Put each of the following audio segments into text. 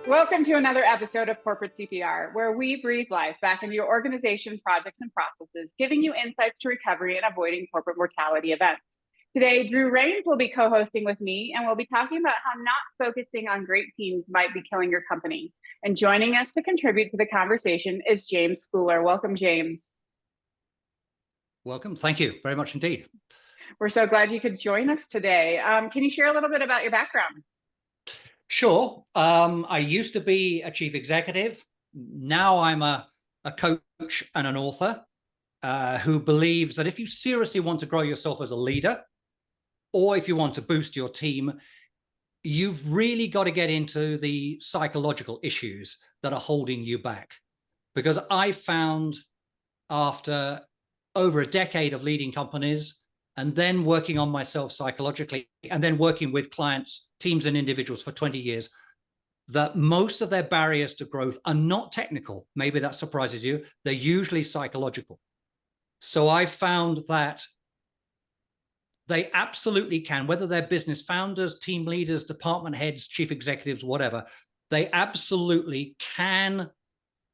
Welcome to another episode of Corporate CPR, where we breathe life back into your organization, projects, and processes, giving you insights to recovery and avoiding corporate mortality events. Today, Drew Rains will be co-hosting with me, and we'll be talking about how not focusing on great teams might be killing your company. And joining us to contribute to the conversation is James Scouller. Welcome, James. Welcome. Thank you very much indeed. We're so glad you could join us today. Can you share a little bit about your background? Sure. I used to be a chief executive. Now I'm a coach and an author who believes that if you seriously want to grow yourself as a leader, or if you want to boost your team, you've really got to get into the psychological issues that are holding you back. Because I found after over a decade of leading companies and then working on myself psychologically and then working with clients, teams and individuals for 20 years, that most of their barriers to growth are not technical. Maybe that surprises you. They're usually psychological. So I found that they absolutely can, whether they're business founders, team leaders, department heads, chief executives, whatever, they absolutely can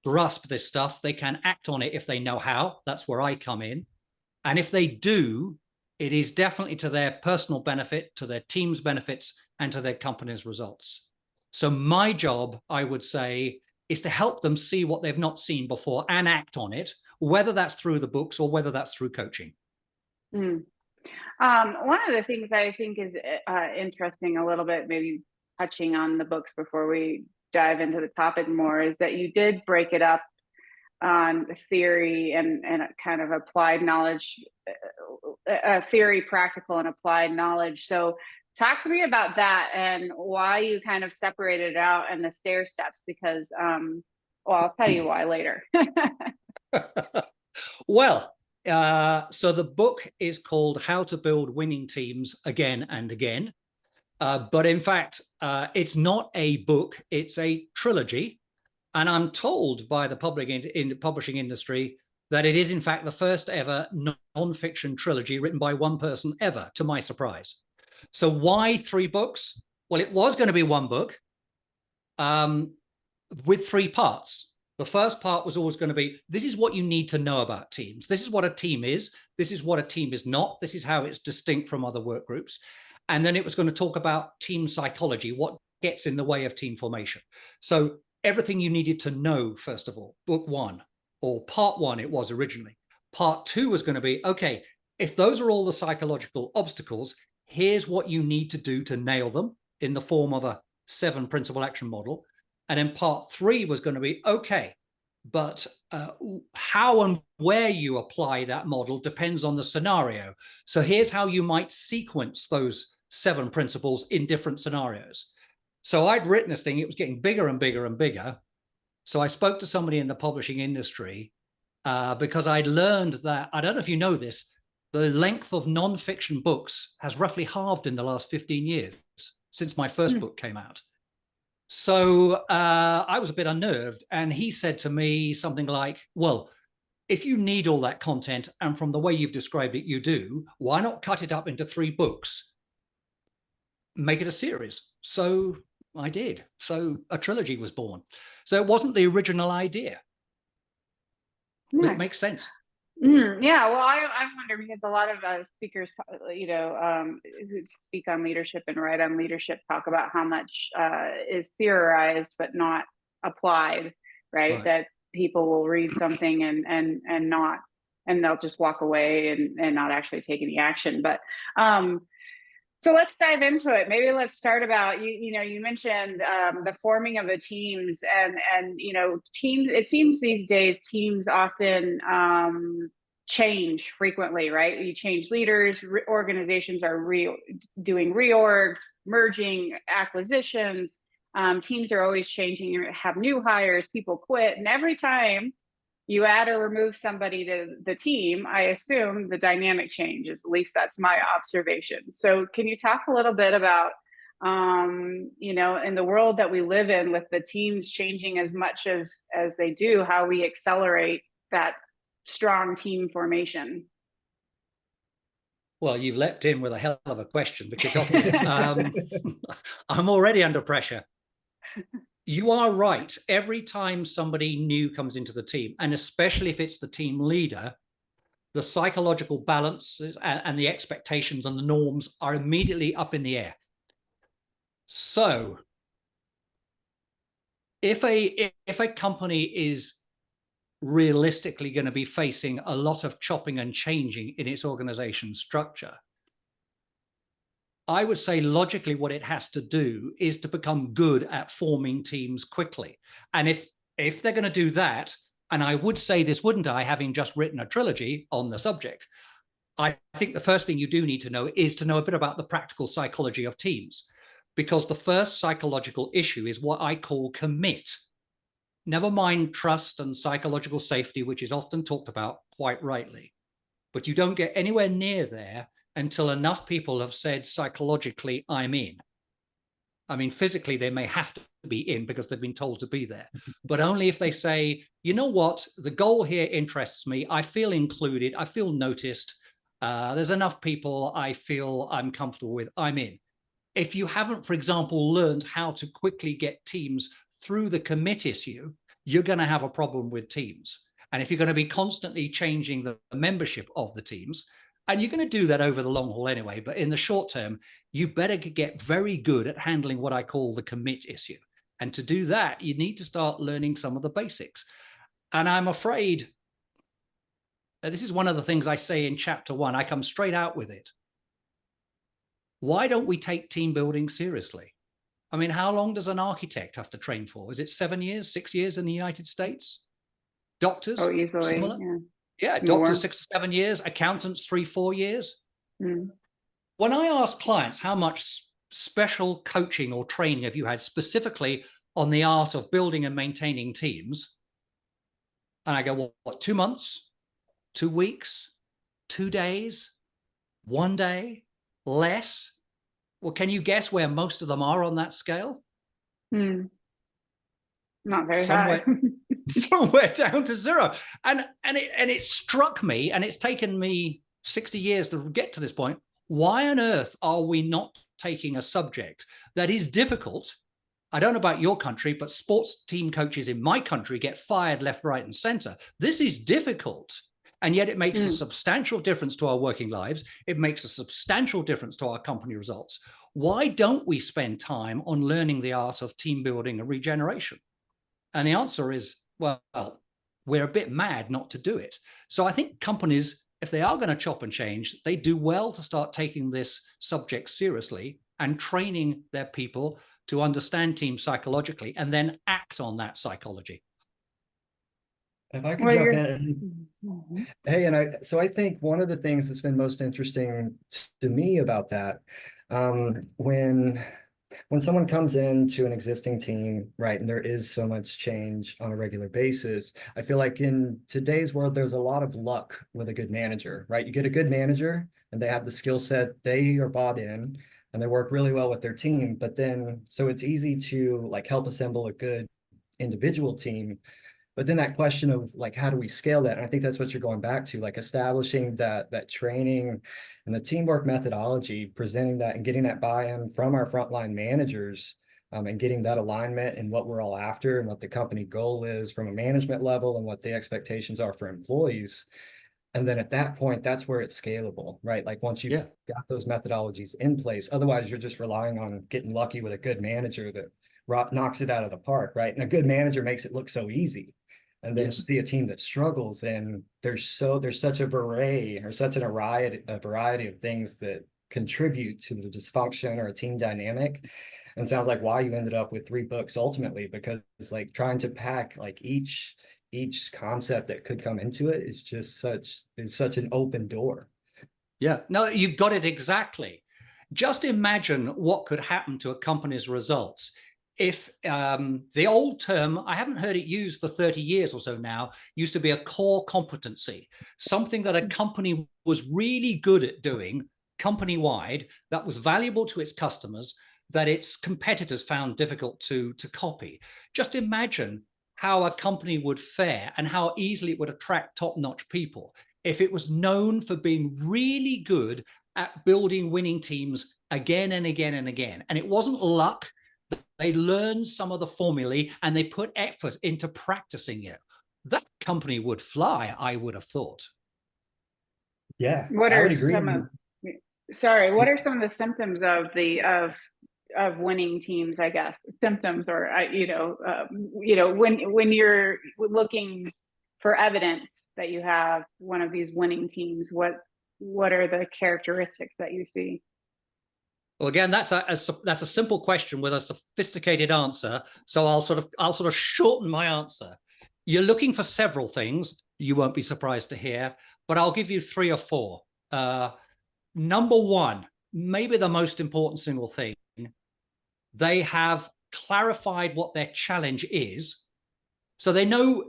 grasp this stuff. They can act on it if they know how. That's where I come in. And if they do, it is definitely to their personal benefit, to their team's benefits, and to their company's results. So my job, I would say, is to help them see what they've not seen before and act on it, whether that's through the books or whether that's through coaching. One of the things I think is interesting, a little bit, maybe touching on the books before we dive into the topic more, is that you did break it up on theory and kind of applied knowledge, theory, practical, and applied knowledge. So talk to me about that and why you kind of separated it out and the stair steps, because, well, I'll tell you why later. Well, so the book is called How to Build Winning Teams Again and Again. But in fact, it's not a book, it's a trilogy. And I'm told by the publishing industry that it is, in fact, the first ever non-fiction trilogy written by one person ever, to my surprise. So why 3 books? Well, it was going to be one book with 3 parts. The first part was always going to be, this is what you need to know about teams. This is what a team is. This is what a team is not. This is how it's distinct from other work groups. And then it was going to talk about team psychology, what gets in the way of team formation. So everything you needed to know, first of all, book 1, or part 1 it was originally. Part 2 was going to be, okay, if those are all the psychological obstacles, here's what you need to do to nail them in the form of a 7 principle action model. And then part 3 was going to be, okay, but how and where you apply that model depends on the scenario. So here's how you might sequence those 7 principles in different scenarios. So I'd written this thing, it was getting bigger and bigger and bigger. So I spoke to somebody in the publishing industry because I'd learned that, I don't know if you know this, the length of non-fiction books has roughly halved in the last 15 years since my first book came out. So I was a bit unnerved, and he said to me something like, well, if you need all that content, and from the way you've described it, you do, why not cut it up into 3 books, make it a series? So I did. So a trilogy was born. So it wasn't the original idea. Yeah. It makes sense. Yeah, well, I wonder, because a lot of speakers, who speak on leadership and write on leadership, talk about how much is theorized but not applied, right? That people will read something and not, and they'll just walk away and not actually take any action. But so let's dive into it. Maybe let's start about, you mentioned the forming of the teams and teams. It seems these days teams often change frequently, right? You change leaders, organizations are doing reorgs, merging, acquisitions. Teams are always changing. You have new hires, people quit, and every time you add or remove somebody to the team, I assume the dynamic changes. At least that's my observation. So can you talk a little bit about, in the world that we live in, with the teams changing as much as they do, how we accelerate that strong team formation? Well, you've leapt in with a hell of a question to kick off with. I'm already under pressure. You are right. Every time somebody new comes into the team, and especially if it's the team leader, the psychological balance and the expectations and the norms are immediately up in the air. So if a company is realistically going to be facing a lot of chopping and changing in its organization structure, I would say logically what it has to do is to become good at forming teams quickly. And if they're going to do that, and I would say this, wouldn't I, having just written a trilogy on the subject, I think the first thing you do need to know is to know a bit about the practical psychology of teams, because the first psychological issue is what I call commit. Never mind trust and psychological safety, which is often talked about quite rightly, but you don't get anywhere near there until enough people have said psychologically, I'm in. I mean, physically, they may have to be in because they've been told to be there, but only if they say, you know what, the goal here interests me. I feel included. I feel noticed. There's enough people I feel I'm comfortable with. I'm in. If you haven't, for example, learned how to quickly get teams through the commit issue, you're going to have a problem with teams. And if you're going to be constantly changing the membership of the teams, and you're going to do that over the long haul anyway, but in the short term, you better get very good at handling what I call the commit issue. And to do that, you need to start learning some of the basics. And I'm afraid this is one of the things I say in chapter 1. I come straight out with it. Why don't we take team building seriously? I mean, how long does an architect have to train for? Is it 7 years, 6 years in the United States? Doctors? Oh, easily. Similar? Yeah, More. doctors 6 or 7 years, accountants 3, 4 years. Mm. When I ask clients how much special coaching or training have you had specifically on the art of building and maintaining teams, and I go, well, what, 2 months, 2 weeks, 2 days, 1 day, less? Well, can you guess where most of them are on that scale? Not very somewhere, high. somewhere down to zero. And it struck me, and it's taken me 60 years to get to this point. Why on earth are we not taking a subject that is difficult? I don't know about your country, but sports team coaches in my country get fired left, right, and center. This is difficult. And yet it makes a substantial difference to our working lives. It makes a substantial difference to our company results. Why don't we spend time on learning the art of team building and regeneration? And the answer is, well, we're a bit mad not to do it. So I think companies, if they are going to chop and change, they do well to start taking this subject seriously and training their people to understand teams psychologically and then act on that psychology. If I could jump in. Hey, so I think one of the things that's been most interesting to me about that, when someone comes into an existing team, right, and there is so much change on a regular basis, I feel like in today's world, there's a lot of luck with a good manager, right? You get a good manager and they have the skill set, they are bought in and they work really well with their team. But then, so it's easy to like help assemble a good individual team. But then that question of like, how do we scale that? And I think that's what you're going back to, like establishing that training and the teamwork methodology, presenting that and getting that buy-in from our frontline managers, and getting that alignment and what we're all after and what the company goal is from a management level and what the expectations are for employees. And then at that point, that's where it's scalable, right? Like once you've got those methodologies in place, otherwise you're just relying on getting lucky with a good manager that knocks it out of the park, right? And a good manager makes it look so easy. And then to see a team that struggles, and there's such a variety of things that contribute to the dysfunction or a team dynamic. And sounds like why you ended up with 3 books ultimately, because it's like trying to pack like each concept that could come into it is just such an open door. Yeah, no, you've got it exactly. Just imagine what could happen to a company's results if the old term, I haven't heard it used for 30 years or so now, used to be a core competency, something that a company was really good at doing company-wide, that was valuable to its customers, that its competitors found difficult to copy. Just imagine how a company would fare and how easily it would attract top-notch people if it was known for being really good at building winning teams again and again and again. And it wasn't luck they learn some of the formulae and they put effort into practicing it. That company would fly, I would have thought. Yeah, What I are would agree. some of, sorry, what are some of the symptoms of the of winning teams, I guess, symptoms, or when you're looking for evidence that you have one of these winning teams, what are the characteristics that you see? Well, again, that's a simple question with a sophisticated answer. So I'll sort of shorten my answer. You're looking for several things. You won't be surprised to hear, but I'll give you 3 or 4. Number one, maybe the most important single thing, they have clarified what their challenge is. So they know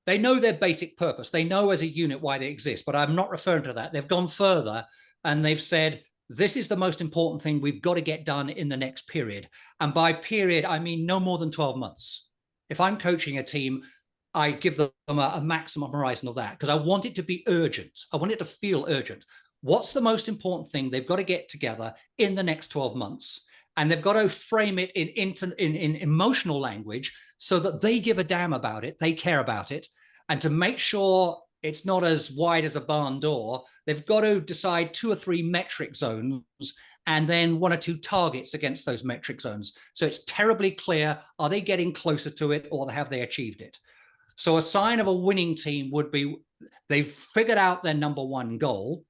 their basic purpose. They know as a unit why they exist, but I'm not referring to that. They've gone further and they've said, this is the most important thing we've got to get done in the next period. And by period, I mean no more than 12 months. If I'm coaching a team, I give them a maximum horizon of that because I want it to be urgent. I want it to feel urgent. What's the most important thing they've got to get together in the next 12 months? And they've got to frame it in emotional language so that they give a damn about it, they care about it. And to make sure it's not as wide as a barn door, they've got to decide 2 or 3 metric zones and then 1 or 2 targets against those metric zones. So it's terribly clear, are they getting closer to it or have they achieved it? So a sign of a winning team would be they've figured out their number 1 goal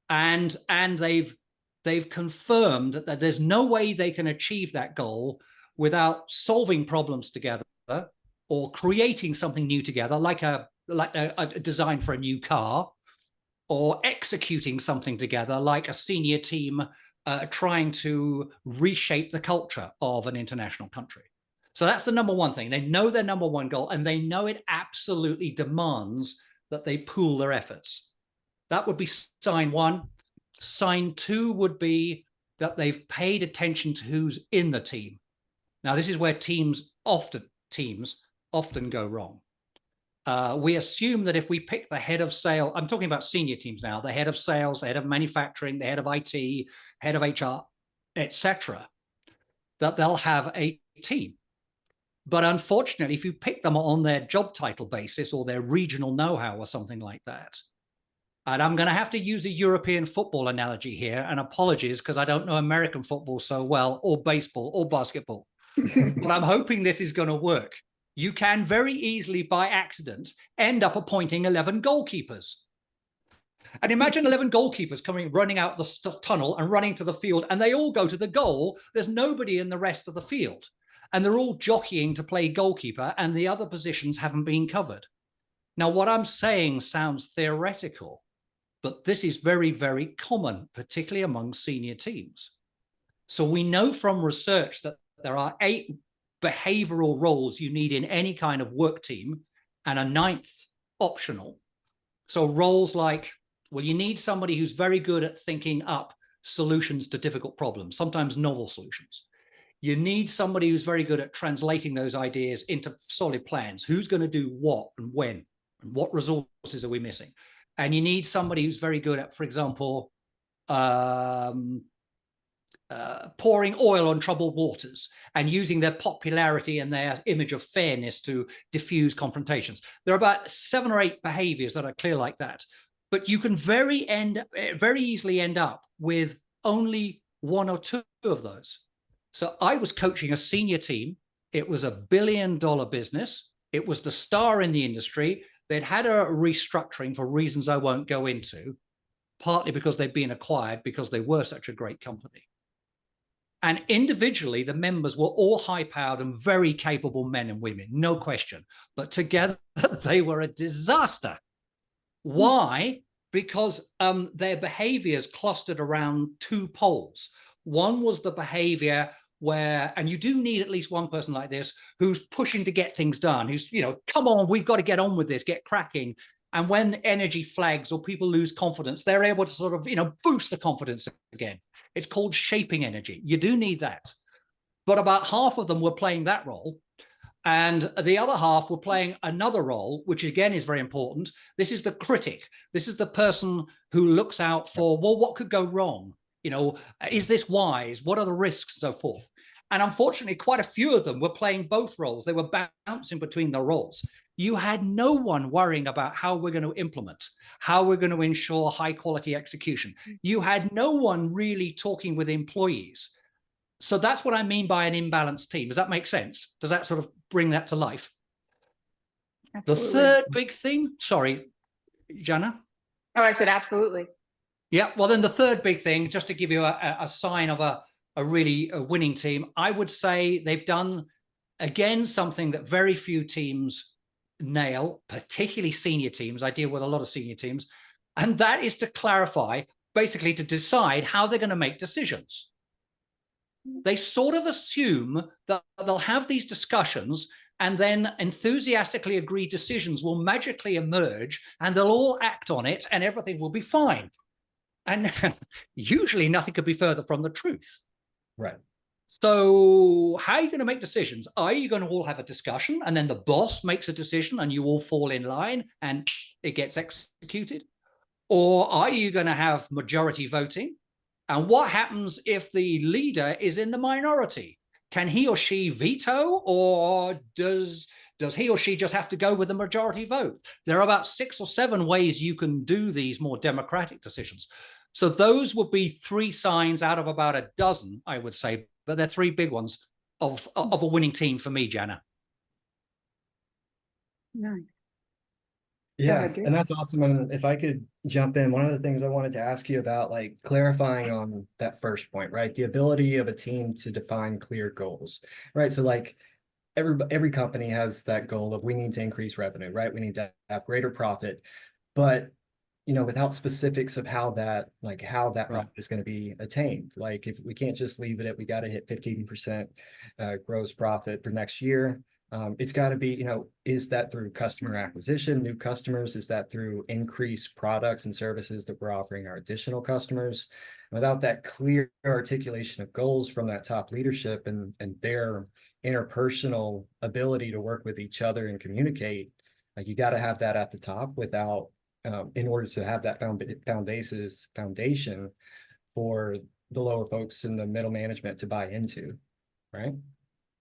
and they've confirmed that there's no way they can achieve that goal without solving problems together or creating something new together, like a design for a new car, or executing something together, like a senior team trying to reshape the culture of an international country. So that's the number 1 thing. They know their number 1 goal, and they know it absolutely demands that they pool their efforts. That would be sign 1. Sign 2 would be that they've paid attention to who's in the team. Now, this is where teams often go wrong. We assume that if we pick the head of sales, I'm talking about senior teams now, the head of sales, the head of manufacturing, the head of IT, head of HR, etc., that they'll have a team. But unfortunately, if you pick them on their job title basis or their regional know-how or something like that, and I'm going to have to use a European football analogy here, and apologies because I don't know American football so well, or baseball, or basketball. But I'm hoping this is going to work. You can very easily, by accident, end up appointing 11 goalkeepers. And imagine 11 goalkeepers running out the tunnel and running to the field, and they all go to the goal. There's nobody in the rest of the field. And they're all jockeying to play goalkeeper, and the other positions haven't been covered. Now, what I'm saying sounds theoretical, but this is very, very common, particularly among senior teams. So we know from research that there are 8 behavioral roles you need in any kind of work team, and a 9th optional. So roles like, well, you need somebody who's very good at thinking up solutions to difficult problems, sometimes novel solutions. You need somebody who's very good at translating those ideas into solid plans. Who's going to do what and when, and what resources are we missing? And you need somebody who's very good at, for example, pouring oil on troubled waters and using their popularity and their image of fairness to diffuse confrontations. There are about 7 or 8 behaviors that are clear like that. But you can very easily end up with only 1 or 2 of those. So I was coaching a senior team. It was $1 billion business. It was the star in the industry. They'd had a restructuring for reasons I won't go into, partly because they'd been acquired because they were such a great company. And individually, the members were all high-powered and very capable men and women, no question. But together, they were a disaster. Why? Because their behaviors clustered around 2 poles. One was the behavior where, and you do need at least one person like this who's pushing to get things done, who's, come on, we've got to get on with this, get cracking. And when energy flags or people lose confidence, they're able to sort of, boost the confidence again. It's called shaping energy. You do need that. But about half of them were playing that role. And the other half were playing another role, which again is very important. This is the critic. This is the person who looks out for, well, what could go wrong? Is this wise? What are the risks? And so forth. And unfortunately, quite a few of them were playing both roles. They were bouncing between the roles. You had no one worrying about how we're going to implement, how we're going to ensure high quality execution. You had no one really talking with employees. So that's what I mean by an imbalanced team. Does that make sense? Does that sort of bring that to life? Absolutely. The third big thing, sorry, Jana? Oh, I said absolutely. Yeah, well, then the third big thing, just to give you a sign of a really winning team, I would say they've done, again, something that very few teams nail, particularly senior teams. I deal with a lot of senior teams, and that is to clarify, basically to decide how they're going to make decisions. They sort of assume that they'll have these discussions and then enthusiastically agreed decisions will magically emerge and they'll all act on it and everything will be fine. And usually nothing could be further from the truth. Right. So how are you going to make decisions? Are you going to all have a discussion and then the boss makes a decision and you all fall in line and it gets executed? Or are you going to have majority voting? And what happens if the leader is in the minority? Can he or she veto, or does he or she just have to go with the majority vote? There are about 6 or 7 ways you can do these more democratic decisions. So those would be 3 signs out of about a dozen, I would say, but they're 3 big ones of a winning team for me, Jana. Nice. Yeah, ahead, Drew. and that's awesome. And if I could jump in, one of the things I wanted to ask you about, like clarifying on that first point, right? The ability of a team to define clear goals, right? So like every company has that goal of we need to increase revenue, right? We need to have greater profit, but without specifics of how that profit is going to be attained. Like if we can't just leave it at we got to hit 15% gross profit for next year. It's got to be, is that through customer acquisition, new customers? Is that through increased products and services that we're offering our additional customers? Without that clear articulation of goals from that top leadership and their interpersonal ability to work with each other and communicate, like you got to have that at the top without, in order to have that foundation for the lower folks in the middle management to buy into, right?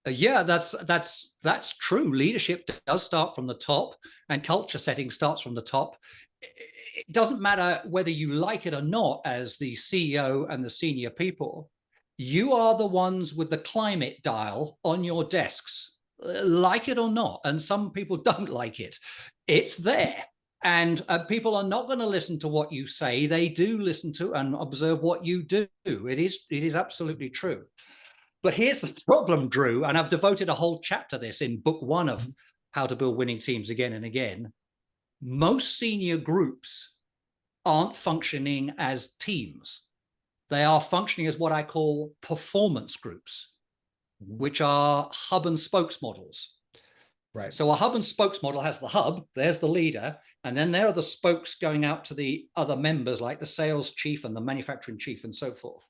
Yeah, that's true. Leadership does start from the top, and culture setting starts from the top. It doesn't matter whether you like it or not as the CEO and the senior people. You are the ones with the climate dial on your desks, like it or not. And some people don't like it. It's there. And people are not going to listen to what you say. They do listen to and observe what you do. It is absolutely true. But here's the problem, Drew, and I've devoted a whole chapter to this in book 1 of How to Build Winning Teams Again and Again. Most senior groups aren't functioning as teams. They are functioning as what I call performance groups, which are hub and spokes models. Right. So a hub and spokes model has the hub, there's the leader, and then there are the spokes going out to the other members like the sales chief and the manufacturing chief and so forth.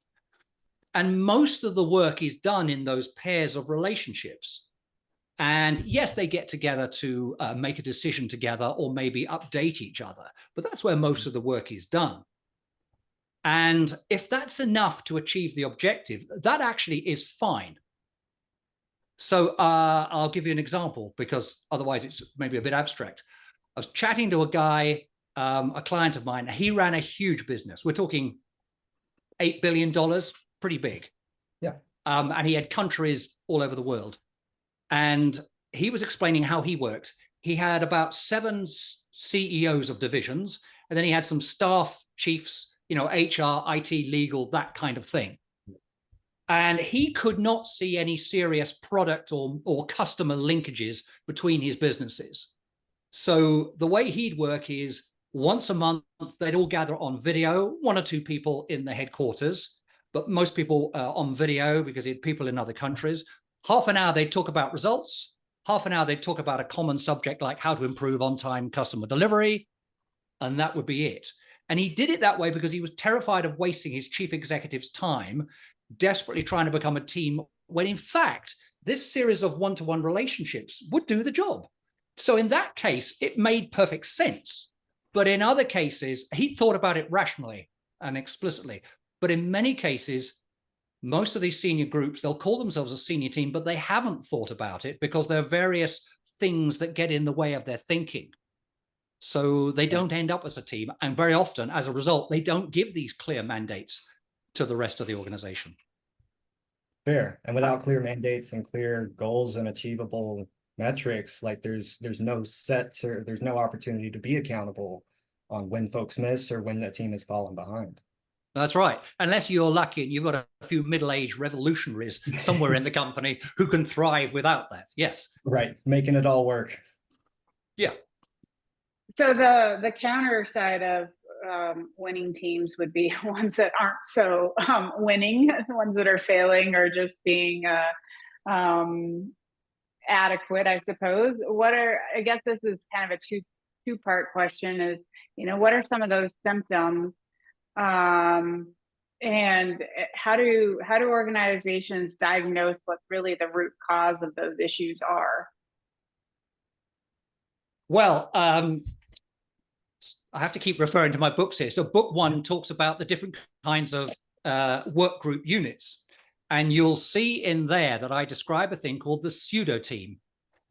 And most of the work is done in those pairs of relationships. And yes, they get together to make a decision together or maybe update each other, but that's where most of the work is done. And if that's enough to achieve the objective, that actually is fine. So I'll give you an example because otherwise it's maybe a bit abstract. I was chatting to a guy, a client of mine. He ran a huge business. We're talking $8 billion, pretty big. Yeah. And he had countries all over the world. And he was explaining how he worked. He had about 7 CEOs of divisions, and then he had some staff chiefs, HR, IT, legal, that kind of thing. And he could not see any serious product or customer linkages between his businesses. So the way he'd work is once a month, they'd all gather on video, 1 or 2 people in the headquarters, but most people on video because he had people in other countries. Half an hour, they'd talk about results. Half an hour, they'd talk about a common subject like how to improve on-time customer delivery. And that would be it. And he did it that way because he was terrified of wasting his chief executive's time, desperately trying to become a team, when in fact, this series of one-to-one relationships would do the job. So in that case, it made perfect sense. But in other cases, he thought about it rationally and explicitly. But in many cases, most of these senior groups, they'll call themselves a senior team, but they haven't thought about it because there are various things that get in the way of their thinking. So they don't end up as a team. And very often, as a result, they don't give these clear mandates to the rest of the organization. Fair. And without clear mandates and clear goals and achievable metrics, like there's no set, or there's no opportunity to be accountable on when folks miss or when the team has fallen behind. That's right. Unless you're lucky and you've got a few middle-aged revolutionaries somewhere in the company who can thrive without that. Yes. Right. Making it all work. Yeah. So the counter side of winning teams would be ones that aren't so winning, the ones that are failing or just being adequate, I suppose. I guess this is kind of a two-part question is, what are some of those symptoms? And how do organizations diagnose what really the root cause of those issues are? Well, I have to keep referring to my books here. So book 1 talks about the different kinds of work group units. And you'll see in there that I describe a thing called the pseudo team.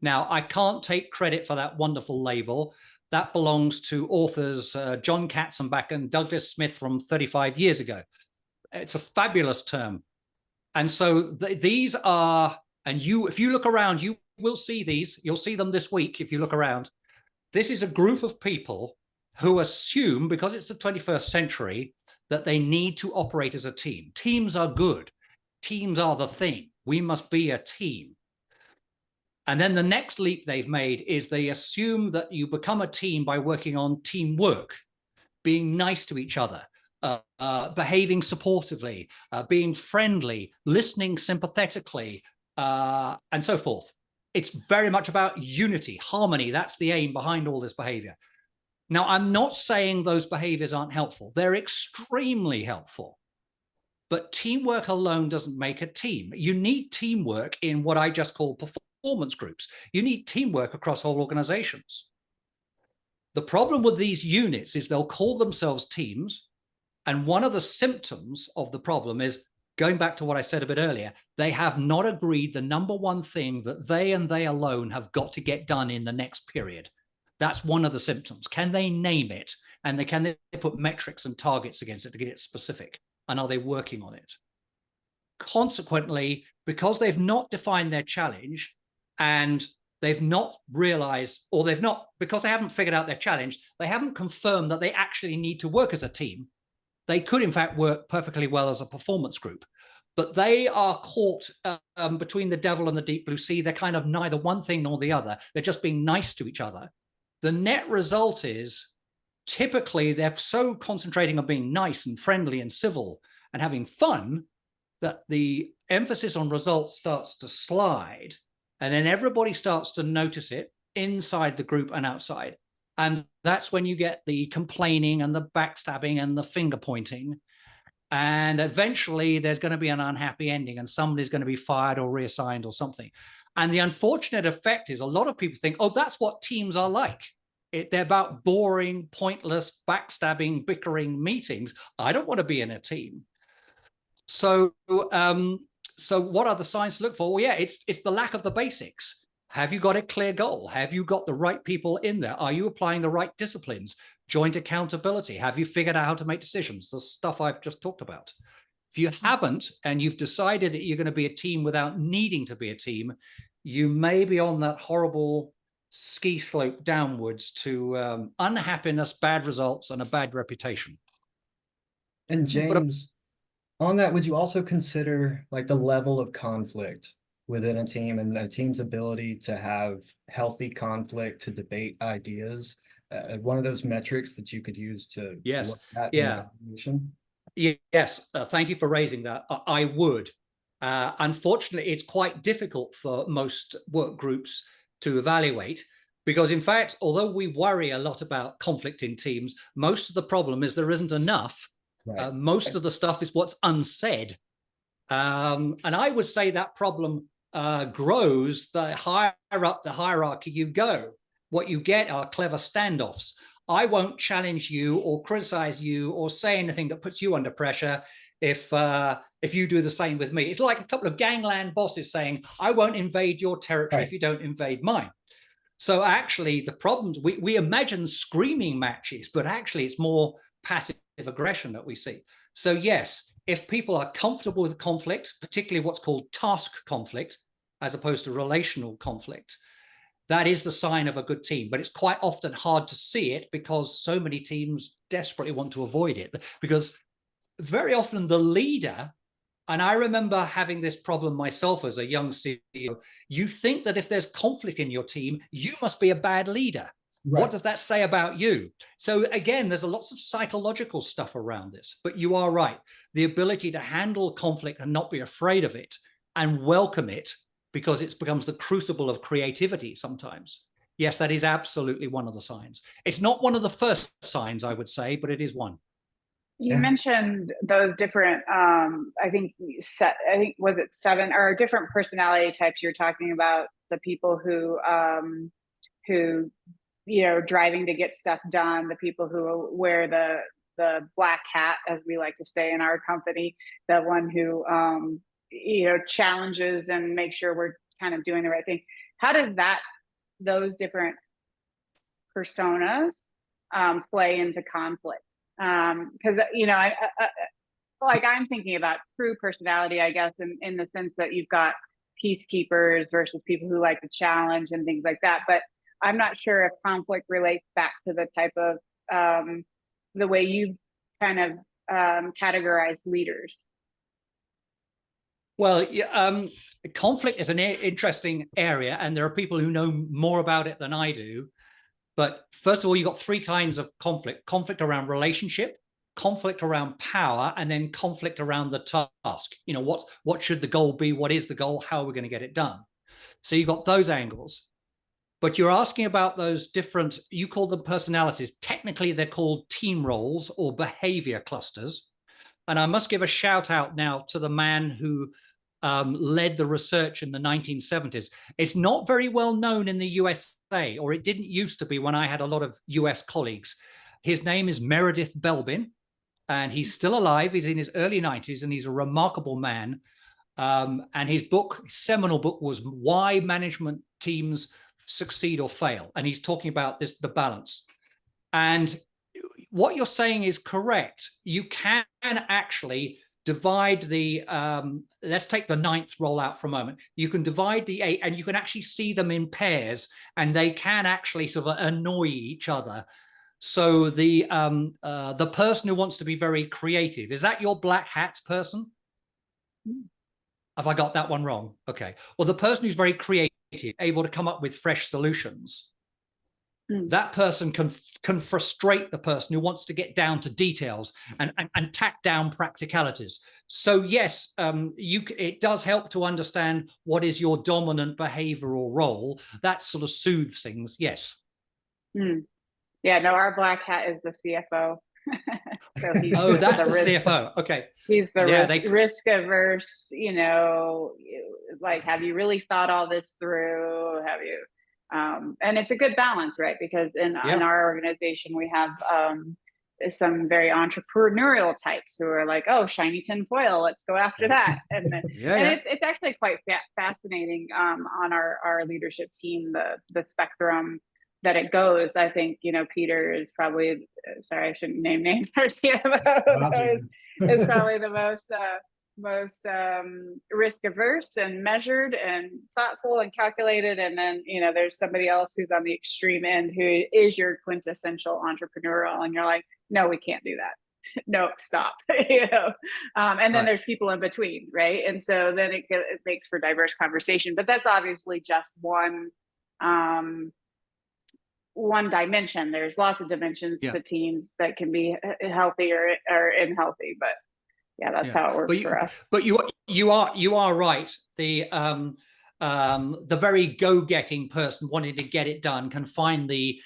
Now, I can't take credit for that wonderful label. That belongs to authors John Katzenbach and Douglas Smith from 35 years ago. It's a fabulous term. And so these are, and if you look around, you will see these. You'll see them this week if you look around. This is a group of people who assume, because it's the 21st century, that they need to operate as a team. Teams are good. Teams are the thing. We must be a team. And then the next leap they've made is they assume that you become a team by working on teamwork, being nice to each other, behaving supportively, being friendly, listening sympathetically, and so forth. It's very much about unity, harmony. That's the aim behind all this behavior. Now, I'm not saying those behaviors aren't helpful. They're extremely helpful. But teamwork alone doesn't make a team. You need teamwork in what I just call performance groups. You need teamwork across whole organizations. The problem with these units is they'll call themselves teams. And one of the symptoms of the problem is, going back to what I said a bit earlier, they have not agreed the number one thing that they and they alone have got to get done in the next period. That's one of the symptoms. Can they name it? And can they put metrics and targets against it to get it specific? And are they working on it? Consequently, because they've not defined their challenge and they've not realized, or because they haven't figured out their challenge, they haven't confirmed that they actually need to work as a team. They could, in fact, work perfectly well as a performance group, but they are caught between the devil and the deep blue sea. They're kind of neither one thing nor the other. They're just being nice to each other. The net result is typically they're so concentrating on being nice and friendly and civil and having fun that the emphasis on results starts to slide. And then everybody starts to notice it inside the group and outside. And that's when you get the complaining and the backstabbing and the finger pointing. And eventually there's going to be an unhappy ending and somebody's going to be fired or reassigned or something. And the unfortunate effect is a lot of people think, oh, that's what teams are like. They're about boring, pointless, backstabbing, bickering meetings. I don't want to be in a team. So what are the signs to look for? Well, yeah, it's the lack of the basics. Have you got a clear goal? Have you got the right people in there? Are you applying the right disciplines? Joint accountability? Have you figured out how to make decisions? The stuff I've just talked about. If you haven't, and you've decided that you're going to be a team without needing to be a team, you may be on that horrible ski slope downwards to unhappiness, bad results, and a bad reputation. And James, on that, would you also consider like the level of conflict within a team and a team's ability to have healthy conflict, to debate ideas? One of those metrics that you could use to look at evaluation? Yes, thank you for raising that. I would. Unfortunately, it's quite difficult for most work groups to evaluate because, in fact, although we worry a lot about conflict in teams, most of the problem is there isn't enough. Right. Most of the stuff is what's unsaid. And I would say that problem grows the higher up the hierarchy you go. What you get are clever standoffs. I won't challenge you or criticize you or say anything that puts you under pressure if if you do the same with me. It's like a couple of gangland bosses saying, I won't invade your territory Right. if you don't invade mine. So actually the problems, we imagine screaming matches, but actually it's more passive aggression that we see. So yes, if people are comfortable with conflict, particularly what's called task conflict, as opposed to relational conflict, that is the sign of a good team. But it's quite often hard to see it because so many teams desperately want to avoid it, because very often the leader, and I remember having this problem myself as a young CEO, you think that if there's conflict in your team, you must be a bad leader. Right. What does that say about you? So again, there's lots of psychological stuff around this, but you are right. The ability to handle conflict and not be afraid of it and welcome it, because it becomes the crucible of creativity sometimes. Yes, that is absolutely one of the signs. It's not one of the first signs, I would say, but it is one. You mentioned those different, I think was it 7 or different personality types. You're talking about the people who, driving to get stuff done, the people who wear the black hat, as we like to say in our company, the one who, challenges and make sure we're kind of doing the right thing. How does those different personas play into conflict? Because like I'm thinking about true personality, I guess, in the sense that you've got peacekeepers versus people who like the challenge and things like that. But I'm not sure if conflict relates back to the type of the way you kind of categorize leaders. Well, conflict is an interesting area, and there are people who know more about it than I do. But first of all, you've got 3 kinds of conflict: conflict around relationship, conflict around power, and then conflict around the task. What should the goal be? What is the goal? How are we going to get it done? So you've got those angles. But you're asking about those different, you call them personalities. Technically, they're called team roles or behavior clusters. And I must give a shout out now to the man who led the research in the 1970s. It's not very well known in the USA, or it didn't used to be when I had a lot of US colleagues. His name is Meredith Belbin, and he's still alive. He's in his early 90s, and he's a remarkable man. And his seminal book was Why Management Teams Succeed or Fail. And he's talking about the balance. And what you're saying is correct. You can actually divide let's take the 9th roll out for a moment. You can divide the 8, and you can actually see them in pairs, and they can actually sort of annoy each other. So the person who wants to be very creative, is that your black hat person? Have I got that one wrong? Okay. Well, the person who's very creative, able to come up with fresh solutions, that person can frustrate the person who wants to get down to details and tack down practicalities. So yes, it does help to understand what is your dominant behavioral role. That sort of soothes things. Yes. Yeah, no, our black hat is the CFO. So he's that's the CFO. Okay. He's the risk averse, like, have you really thought all this through? Have you? And it's a good balance, right? Because in our organization, we have some very entrepreneurial types who are like, oh, shiny tin foil, let's go after that. And it's actually quite fascinating on our leadership team, the spectrum that it goes. I think, Peter is probably, sorry, I shouldn't name names, our CFO is probably the most risk averse and measured and thoughtful and calculated. And then, there's somebody else who's on the extreme end who is your quintessential entrepreneurial. And you're like, no, we can't do that. No, stop. And then there's people in between, right? And so then it makes for diverse conversation. But that's obviously just one dimension. There's lots of dimensions to teams that can be healthy or unhealthy, but that's how it works for us. But you are right. The very go-getting person wanting to get it done can find the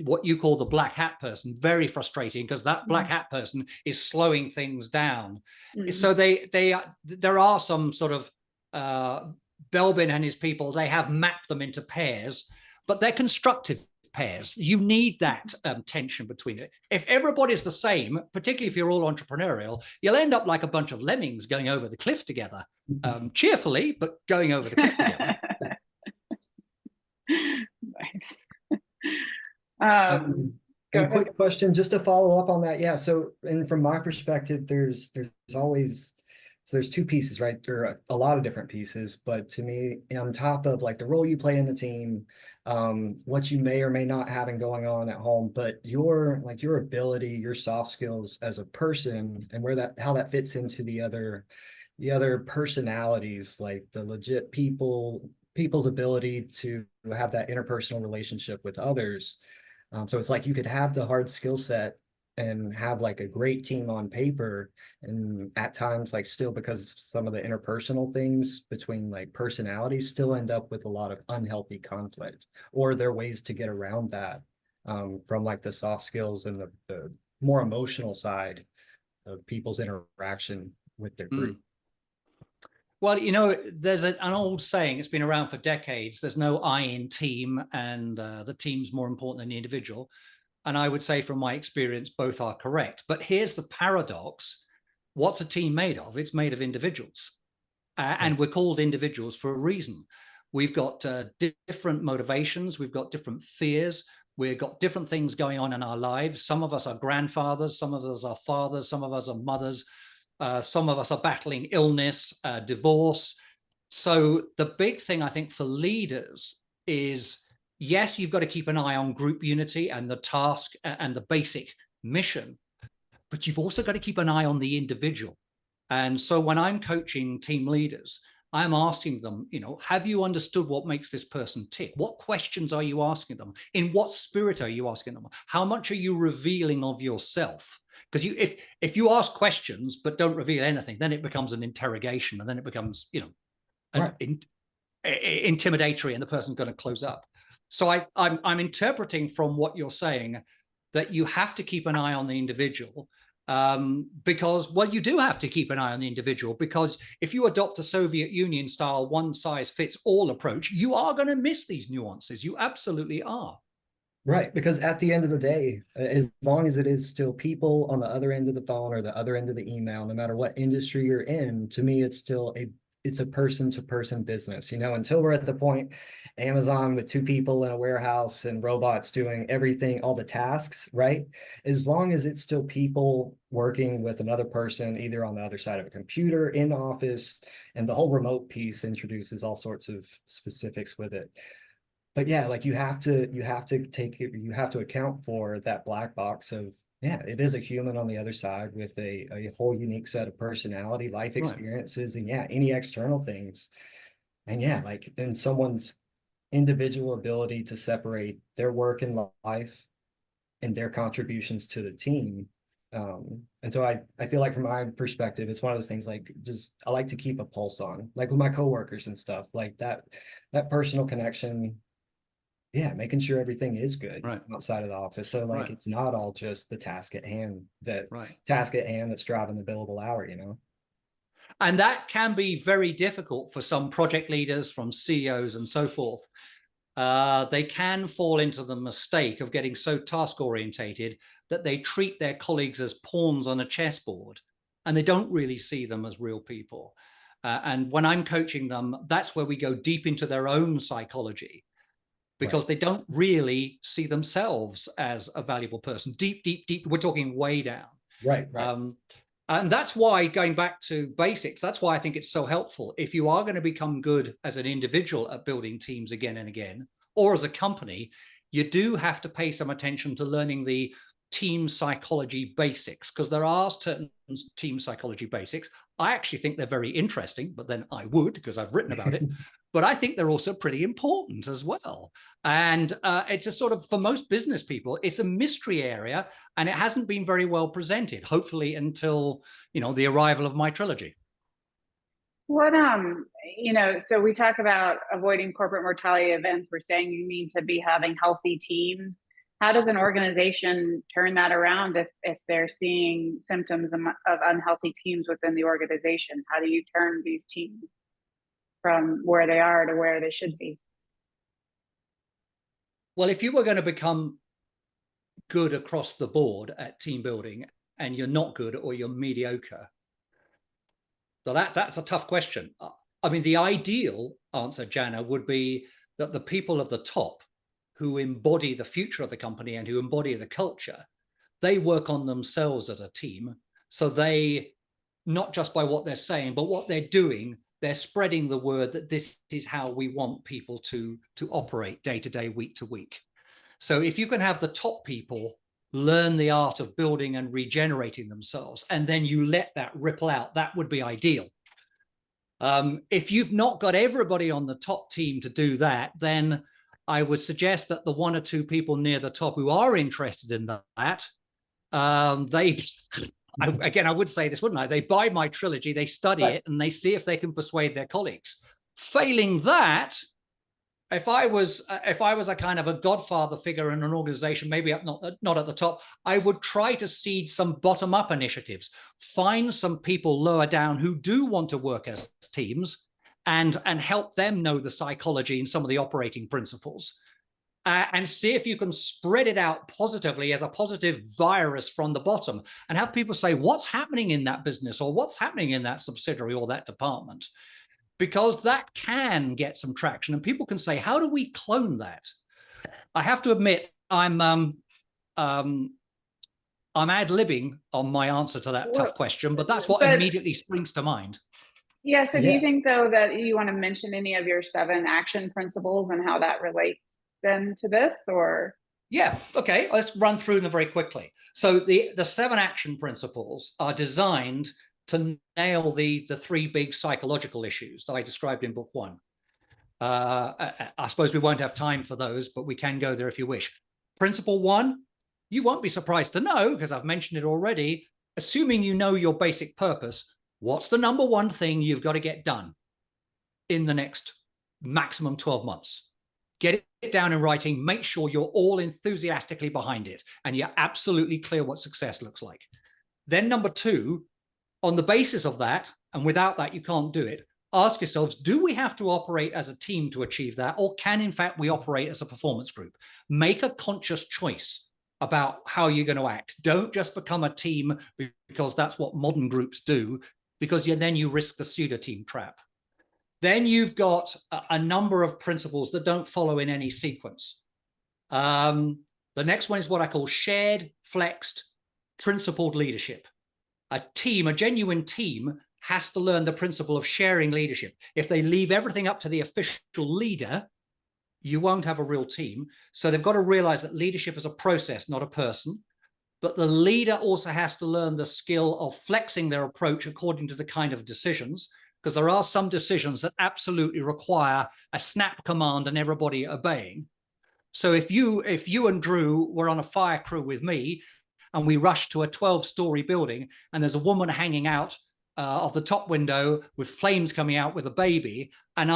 what you call the black hat person very frustrating, because that black hat person is slowing things down. So there are some sort of Belbin and his people, they have mapped them into pairs, but they're constructive pairs. You need that tension between it. If everybody's the same, particularly if you're all entrepreneurial, you'll end up like a bunch of lemmings going over the cliff together, cheerfully, but going over the cliff together. Nice. And quick question, just to follow up on that. Yeah. So, and from my perspective, there's always, so there's two pieces, right? There are a lot of different pieces, but to me, on top of like the role you play in the team, what you may or may not having going on at home, but your ability, your soft skills as a person, and how that fits into the other personalities, like the legit people's ability to have that interpersonal relationship with others. So it's like you could have the hard skill set and have like a great team on paper, and at times like still, because some of the interpersonal things between like personalities, still end up with a lot of unhealthy conflict, or there are ways to get around that, from like the soft skills and the more emotional side of people's interaction with their group. Well, there's an old saying, it's been around for decades, there's no I in team, and the team's more important than the individual. And I would say from my experience, both are correct. But here's the paradox. What's a team made of? It's made of individuals. And we're called individuals for a reason. We've got different motivations. We've got different fears. We've got different things going on in our lives. Some of us are grandfathers. Some of us are fathers. Some of us are mothers. Some of us are battling illness, divorce. So the big thing, I think, for leaders is, yes, you've got to keep an eye on group unity and the task and the basic mission, but you've also got to keep an eye on the individual. And so when I'm coaching team leaders, I'm asking them, have you understood what makes this person tick? What questions are you asking them? In what spirit are you asking them? How much are you revealing of yourself? Because if you ask questions but don't reveal anything, then it becomes an interrogation, and then it becomes, intimidatory, and the person's going to close up. So I'm interpreting from what you're saying that you have to keep an eye on the individual, because, well, you do have to keep an eye on the individual, because if you adopt a Soviet Union style one size fits all approach, you are going to miss these nuances. You absolutely are. Right, because at the end of the day, as long as it is still people on the other end of the phone or the other end of the email, no matter what industry you're in, to me, it's still it's a person-to-person business, until we're at the point, Amazon with two people in a warehouse and robots doing everything, all the tasks, right? As long as it's still people working with another person, either on the other side of a computer, in the office, and the whole remote piece introduces all sorts of specifics with it. But yeah, like you have to account for that black box of, yeah, it is a human on the other side with a whole unique set of personality, life experiences, and yeah, any external things. And yeah, like then someone's individual ability to separate their work and life and their contributions to the team. And so I feel like from my perspective, it's one of those things, like just I like to keep a pulse on, like with my coworkers and stuff, like that personal connection. Yeah, making sure everything is good outside of the office. So like it's not all just the task at hand, that's driving the billable hour, And that can be very difficult for some project leaders, from CEOs and so forth. They can fall into the mistake of getting so task orientated that they treat their colleagues as pawns on a chessboard, and they don't really see them as real people. And when I'm coaching them, that's where we go deep into their own psychology, because they don't really see themselves as a valuable person. Deep. We're talking way down. Right. And that's why, going back to basics, that's why I think it's so helpful. If you are going to become good as an individual at building teams again and again, or as a company, you do have to pay some attention to learning the team psychology basics, because there are certain team psychology basics. I actually think they're very interesting, but then I would, because I've written about it. But I think they're also pretty important as well. And it's a sort of, for most business people, it's a mystery area, and it hasn't been very well presented, hopefully until, the arrival of my trilogy. What, so we talk about avoiding corporate mortality events. We're saying you need to be having healthy teams. How does an organization turn that around if they're seeing symptoms of unhealthy teams within the organization? How do you turn these teams from where they are to where they should be? Well, if you were going to become good across the board at team building and you're not good or you're mediocre, well, that's a tough question. I mean, the ideal answer, Jana, would be that the people at the top who embody the future of the company and who embody the culture, they work on themselves as a team. So they, not just by what they're saying, but what they're doing, they're spreading the word that this is how we want people to operate day to day, week to week. So if you can have the top people learn the art of building and regenerating themselves, and then you let that ripple out, that would be ideal. If you've not got everybody on the top team to do that, then I would suggest that the one or two people near the top who are interested in that, I would say this, wouldn't I? They buy my trilogy, they study it, and they see if they can persuade their colleagues. Failing that, if I was a kind of a godfather figure in an organization, maybe not at the top, I would try to seed some bottom-up initiatives, find some people lower down who do want to work as teams, and help them know the psychology and some of the operating principles, and see if you can spread it out positively as a positive virus from the bottom, and have people say, what's happening in that business, or what's happening in that subsidiary or that department? Because that can get some traction, and people can say, how do we clone that? I have to admit, I'm ad-libbing on my answer to that tough question, but that's what immediately springs to mind. Yeah, so do you think, though, that you want to mention any of your 7 action principles and how that relates then to this, or? Yeah, okay, let's run through them very quickly. So the 7 action principles are designed to nail the 3 big psychological issues that I described in book 1. I suppose we won't have time for those, but we can go there if you wish. Principle 1, you won't be surprised to know, because I've mentioned it already, assuming you know your basic purpose, what's the number 1 thing you've got to get done in the next maximum 12 months? Get it down in writing, make sure you're all enthusiastically behind it, and you're absolutely clear what success looks like. Then number 2, on the basis of that, and without that you can't do it, ask yourselves, do we have to operate as a team to achieve that, or can in fact we operate as a performance group? Make a conscious choice about how you're going to act. Don't just become a team because that's what modern groups do, because then you risk the pseudo team trap. Then you've got a number of principles that don't follow in any sequence. The next one is what I call shared, flexed, principled leadership. A team, a genuine team, has to learn the principle of sharing leadership. If they leave everything up to the official leader, you won't have a real team. So they've got to realize that leadership is a process, not a person. But the leader also has to learn the skill of flexing their approach according to the kind of decisions, because there are some decisions that absolutely require a snap command and everybody obeying. So if you and Drew were on a fire crew with me, and we rush to a 12-story building, and there's a woman hanging out of the top window with flames coming out with a baby, and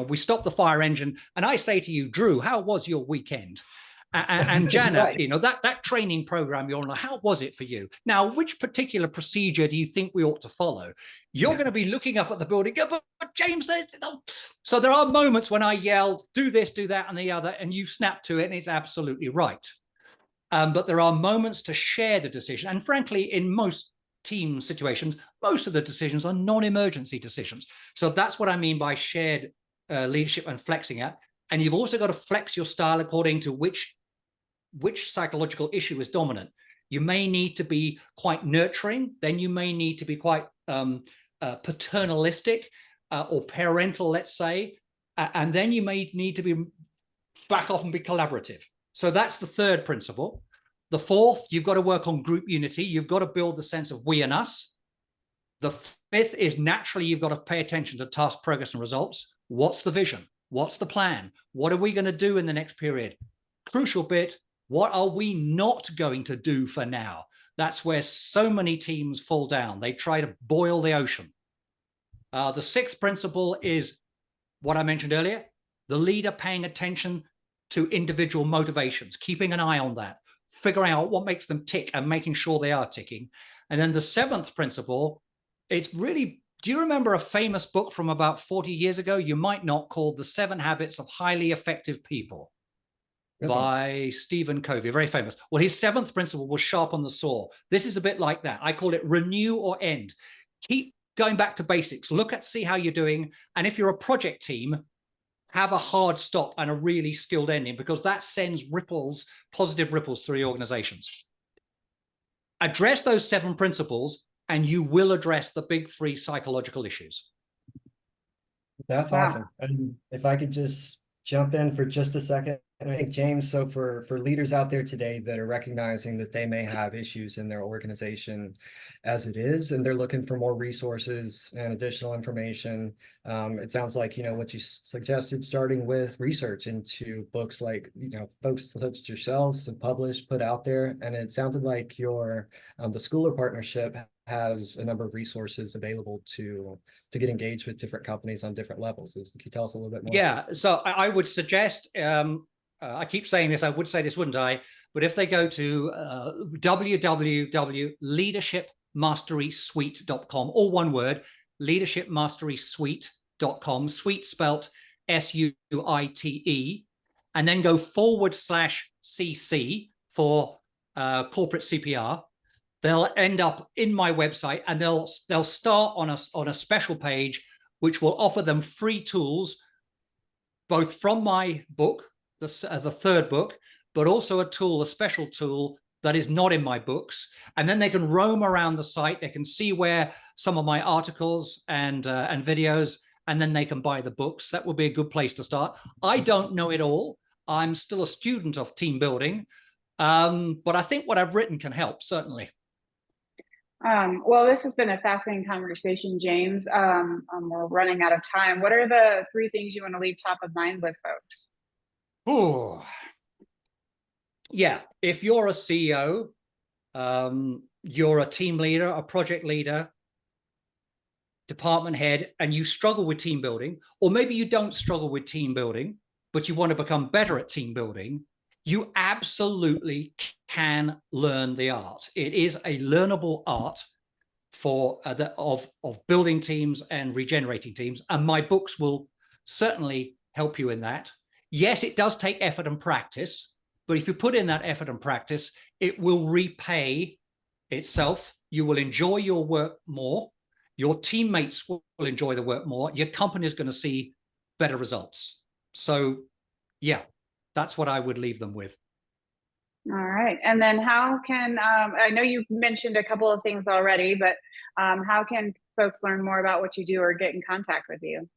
we stop the fire engine, and I say to you, Drew, how was your weekend? And Jana, right. that training program you're on, how was it for you? Now, which particular procedure do you think we ought to follow? You're going to be looking up at the building, but James, so there are moments when I yell, do this, do that, and the other, and you snap to it, and it's absolutely right. But there are moments to share the decision. And frankly, in most team situations, most of the decisions are non-emergency decisions. So that's what I mean by shared leadership and flexing it. And you've also got to flex your style according to which psychological issue is dominant. You may need to be quite nurturing, then you may need to be quite paternalistic or parental, let's say, and then you may need to be back off and be collaborative. So that's the 3rd principle. The 4th, you've got to work on group unity. You've got to build the sense of we and us. The 5th is naturally you've got to pay attention to task progress and results. What's the vision? What's the plan? What are we going to do in the next period? Crucial bit, what are we not going to do for now? That's where so many teams fall down. They try to boil the ocean. The 6th principle is what I mentioned earlier, the leader paying attention to individual motivations, keeping an eye on that, figuring out what makes them tick and making sure they are ticking. And then the 7th principle, it's really, do you remember a famous book from about 40 years ago? You might not, called The 7 Habits of Highly Effective People. Really? by Stephen Covey, very famous. Well, his seventh principle was sharpen the saw. This is a bit like that. I call it renew or end. Keep going back to basics. Look at, see how you're doing. And if you're a project team, have a hard stop and a really skilled ending, because that sends ripples, positive ripples through the organizations. Address those 7 principles and you will address the big 3 psychological issues. That's Wow. awesome. And if I could just jump in for just a second, and I think James, so for leaders out there today that are recognizing that they may have issues in their organization as it is, and they're looking for more resources and additional information, it sounds like, you know, what you suggested, starting with research into books like, you know, folks such as yourselves have published, put out there, and it sounded like your the Scouller partnership has a number of resources available to get engaged with different companies on different levels. Can you tell us a little bit more? Yeah, so I would suggest, I keep saying this, I would say this, wouldn't I? But if they go to www.leadershipmasterysuite.com, all one word, leadershipmasterysuite.com, suite spelt SUITE, and then go /CC for corporate CPR, they'll end up in my website, and they'll start on a special page which will offer them free tools, both from my book, the 3rd book, but also a special tool that is not in my books. And then they can roam around the site. They can see where some of my articles and videos, and then they can buy the books. That would be a good place to start. I don't know it all. I'm still a student of team building, but I think what I've written can help, certainly. Well, this has been a fascinating conversation, James. We're running out of time. What are the 3 things you want to leave top of mind with folks? Oh, yeah. If you're a CEO, you're a team leader, a project leader, department head, and you struggle with team building, or maybe you don't struggle with team building, but you want to become better at team building, you absolutely can learn the art. It is a learnable art for of building teams and regenerating teams, and my books will certainly help you in that. Yes, it does take effort and practice, but if you put in that effort and practice, it will repay itself. You will enjoy your work more. Your teammates will enjoy the work more. Your company is going to see better results. So, yeah, that's what I would leave them with. All right. And then how can, I know you've mentioned a couple of things already, but how can folks learn more about what you do or get in contact with you?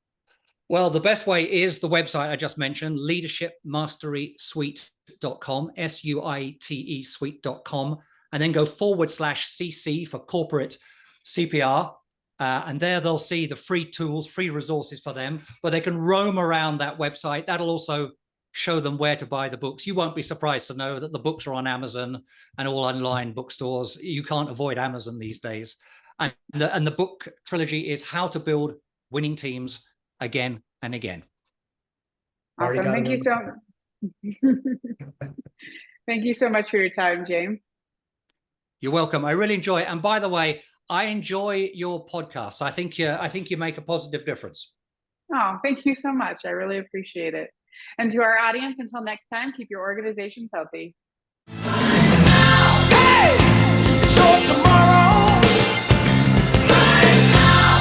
Well, the best way is the website I just mentioned, leadershipmasterysuite.com, SUITE suite.com, and then go /CC for corporate CPR. And there they'll see the free tools, free resources for them, but they can roam around that website. That'll also show them where to buy the books. You won't be surprised to know that the books are on Amazon and all online bookstores. You can't avoid Amazon these days. And the book trilogy is How to Build Winning Teams Again and Again. Awesome. Thank you so Thank you so much for your time, James. You're welcome. I really enjoy it. And by the way, I enjoy your podcast. I think you make a positive difference. Oh, thank you so much. I really appreciate it. And to our audience, until next time, keep your organizations healthy.